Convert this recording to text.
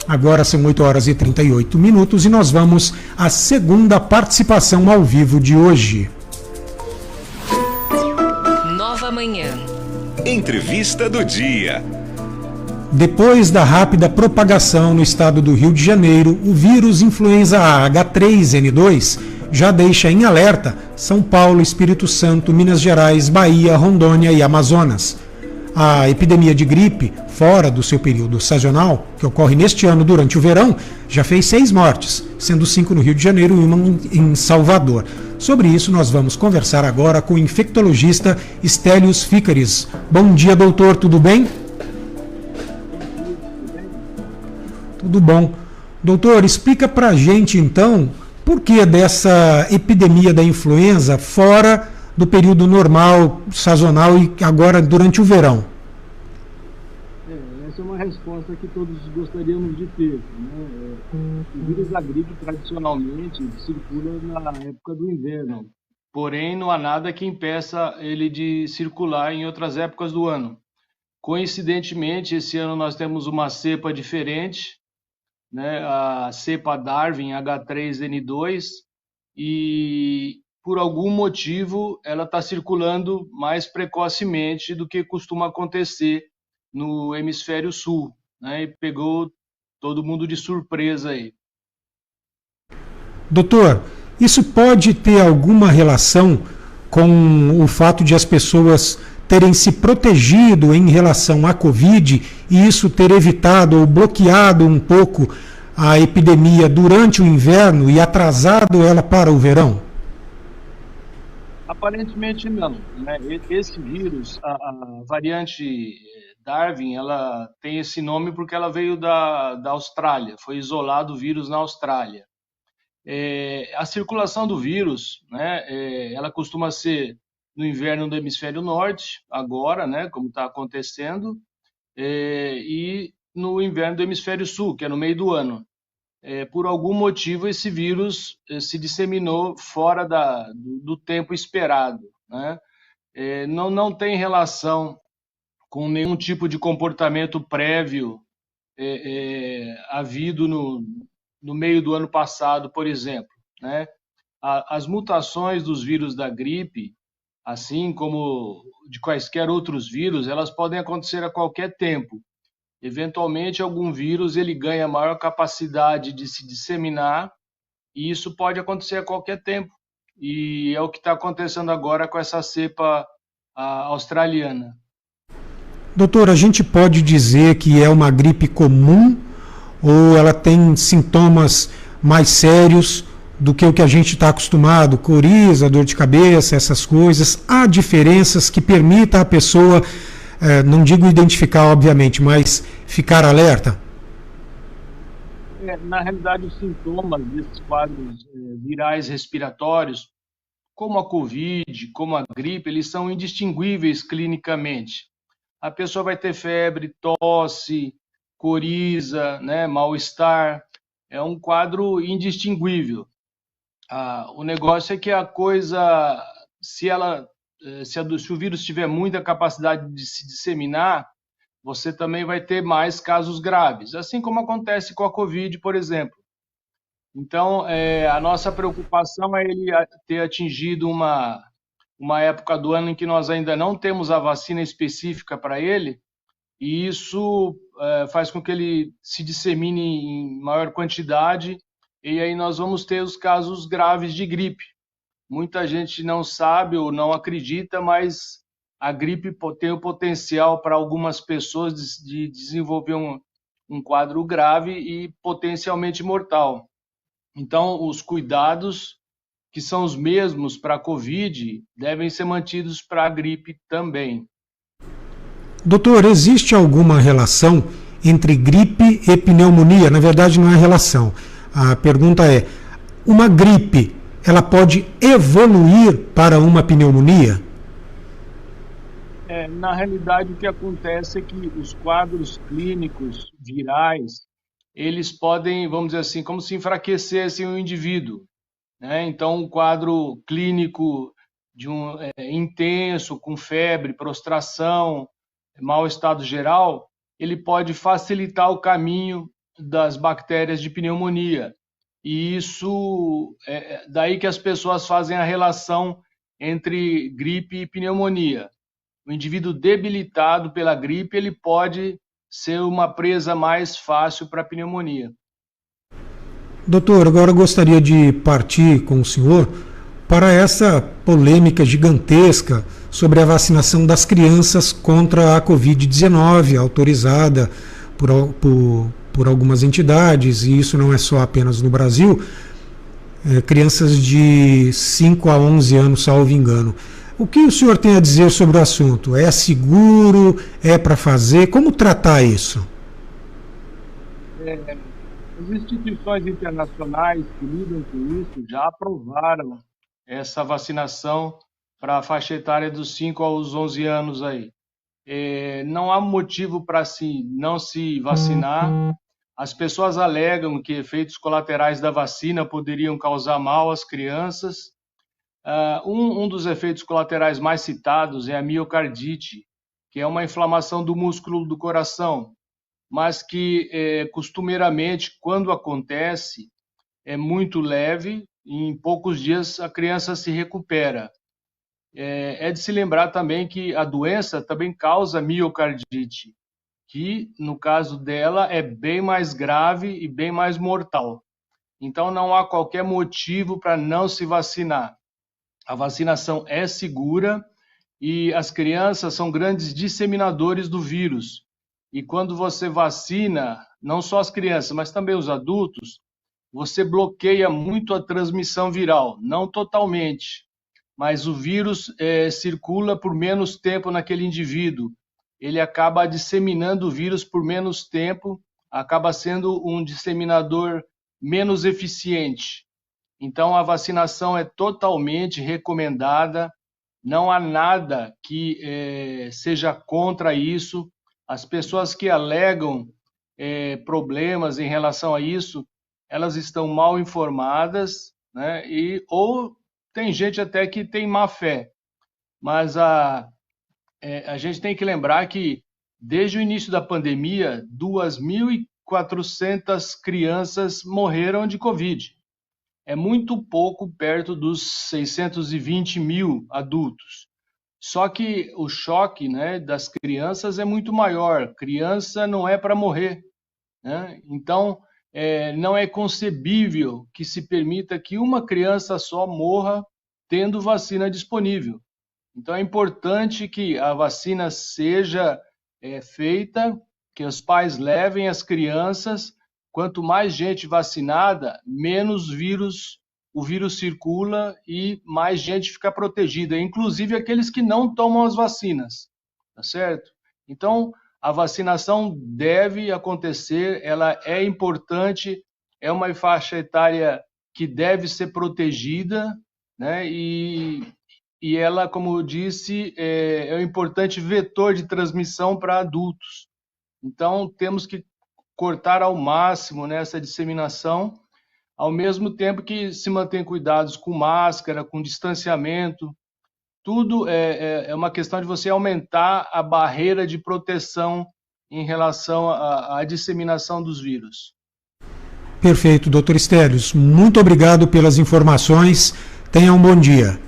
Agora são 8h38 e nós vamos à segunda participação ao vivo de hoje. Nova Manhã. Entrevista do dia. Depois da rápida propagação no estado do Rio de Janeiro, o vírus influenza A H3N2 já deixa em alerta São Paulo, Espírito Santo, Minas Gerais, Bahia, Rondônia e Amazonas. A epidemia de gripe, fora do seu período sazonal, que ocorre neste ano durante o verão, já fez 6 mortes, sendo 5 no Rio de Janeiro e 1 em Salvador. Sobre isso, nós vamos conversar agora com o infectologista Stelios Ficaris. Bom dia, doutor, tudo bem? Tudo bom. Doutor, explica pra gente, então, por que dessa epidemia da influenza fora do período normal, sazonal e agora durante o verão? Essa é uma resposta que todos gostaríamos de ter, né? O vírus da gripe tradicionalmente circula na época do inverno, porém não há nada que impeça ele de circular em outras épocas do ano. Coincidentemente, esse ano nós temos uma cepa diferente, né? A cepa Darwin H3N2, e por algum motivo ela está circulando mais precocemente do que costuma acontecer no hemisfério sul, né? E pegou todo mundo de surpresa aí. Doutor, isso pode ter alguma relação com o fato de as pessoas terem se protegido em relação à Covid e isso ter evitado ou bloqueado um pouco a epidemia durante o inverno e atrasado ela para o verão? Aparentemente não, né? Esse vírus, a variante Darwin, ela tem esse nome porque ela veio da Austrália, foi isolado o vírus na Austrália. A circulação do vírus, né, ela costuma ser no inverno do hemisfério norte, agora, né, como está acontecendo, e no inverno do hemisfério sul, que é no meio do ano. Por algum motivo, esse vírus se disseminou fora do tempo esperado, né? Não tem relação com nenhum tipo de comportamento prévio havido no meio do ano passado, por exemplo, né? As mutações dos vírus da gripe, assim como de quaisquer outros vírus, elas podem acontecer a qualquer tempo. Eventualmente, algum vírus ele ganha maior capacidade de se disseminar e isso pode acontecer a qualquer tempo. E é o que está acontecendo agora com essa cepa australiana. Doutor, a gente pode dizer que é uma gripe comum ou ela tem sintomas mais sérios do que o que a gente está acostumado, coriza, dor de cabeça, essas coisas? Há diferenças que permitam a pessoa, não digo identificar, obviamente, mas ficar alerta? Na realidade, os sintomas desses quadros virais respiratórios, como a Covid, como a gripe, eles são indistinguíveis clinicamente. A pessoa vai ter febre, tosse, coriza, né, mal-estar, é um quadro indistinguível. O negócio é que a coisa, se o vírus tiver muita capacidade de se disseminar, você também vai ter mais casos graves, assim como acontece com a Covid, por exemplo. Então, a nossa preocupação é ele ter atingido uma época do ano em que nós ainda não temos a vacina específica para ele, e isso faz com que ele se dissemine em maior quantidade, e aí nós vamos ter os casos graves de gripe. Muita gente não sabe ou não acredita, mas a gripe tem o potencial para algumas pessoas de desenvolver um quadro grave e potencialmente mortal. Então, os cuidados que são os mesmos para a Covid devem ser mantidos para a gripe também. Doutor, existe alguma relação entre gripe e pneumonia? Na verdade, não é relação. A pergunta é, uma gripe, ela pode evoluir para uma pneumonia? Na realidade, o que acontece é que os quadros clínicos virais, eles podem, vamos dizer assim, como se enfraquecessem o indivíduo, né? Então, um quadro clínico de intenso, com febre, prostração, mau estado geral, ele pode facilitar o caminho das bactérias de pneumonia. E isso é daí que as pessoas fazem a relação entre gripe e pneumonia. O indivíduo debilitado pela gripe, ele pode ser uma presa mais fácil para a pneumonia. Doutor, agora eu gostaria de partir com o senhor para essa polêmica gigantesca sobre a vacinação das crianças contra a Covid-19, autorizada por algumas entidades, e isso não é só apenas no Brasil, crianças de 5 a 11 anos, salvo engano. O que o senhor tem a dizer sobre o assunto? É seguro? É para fazer? Como tratar isso? As instituições internacionais que lidam com isso já aprovaram essa vacinação para a faixa etária dos 5 aos 11 anos aí. Não há motivo para não se vacinar. As pessoas alegam que efeitos colaterais da vacina poderiam causar mal às crianças. Um dos efeitos colaterais mais citados é a miocardite, que é uma inflamação do músculo do coração, mas que costumeiramente, quando acontece, é muito leve e em poucos dias a criança se recupera. É de se lembrar também que a doença também causa miocardite, que no caso dela é bem mais grave e bem mais mortal. Então não há qualquer motivo para não se vacinar. A vacinação é segura e as crianças são grandes disseminadores do vírus. E quando você vacina, não só as crianças, mas também os adultos, você bloqueia muito a transmissão viral, não totalmente, mas o vírus circula por menos tempo naquele indivíduo. Ele acaba disseminando o vírus por menos tempo, acaba sendo um disseminador menos eficiente. Então, a vacinação é totalmente recomendada, não há nada que seja contra isso. As pessoas que alegam problemas em relação a isso, elas estão mal informadas, né? Ou tem gente até que tem má fé. Mas a gente tem que lembrar que, desde o início da pandemia, 2.400 crianças morreram de Covid. É muito pouco perto dos 620 mil adultos. Só que o choque, né, das crianças é muito maior. Criança não é para morrer, né? Então, não é concebível que se permita que uma criança só morra tendo vacina disponível. Então, é importante que a vacina seja feita, que os pais levem as crianças. Quanto mais gente vacinada, menos o vírus circula e mais gente fica protegida, inclusive aqueles que não tomam as vacinas, tá certo? Então, a vacinação deve acontecer, ela é importante, é uma faixa etária que deve ser protegida, né? E ela, como eu disse, é um importante vetor de transmissão para adultos. Então, temos que cortar ao máximo, né, essa disseminação, ao mesmo tempo que se mantém cuidados com máscara, com distanciamento. Tudo é uma questão de você aumentar a barreira de proteção em relação à disseminação dos vírus. Perfeito, doutor Stelios. Muito obrigado pelas informações. Tenha um bom dia.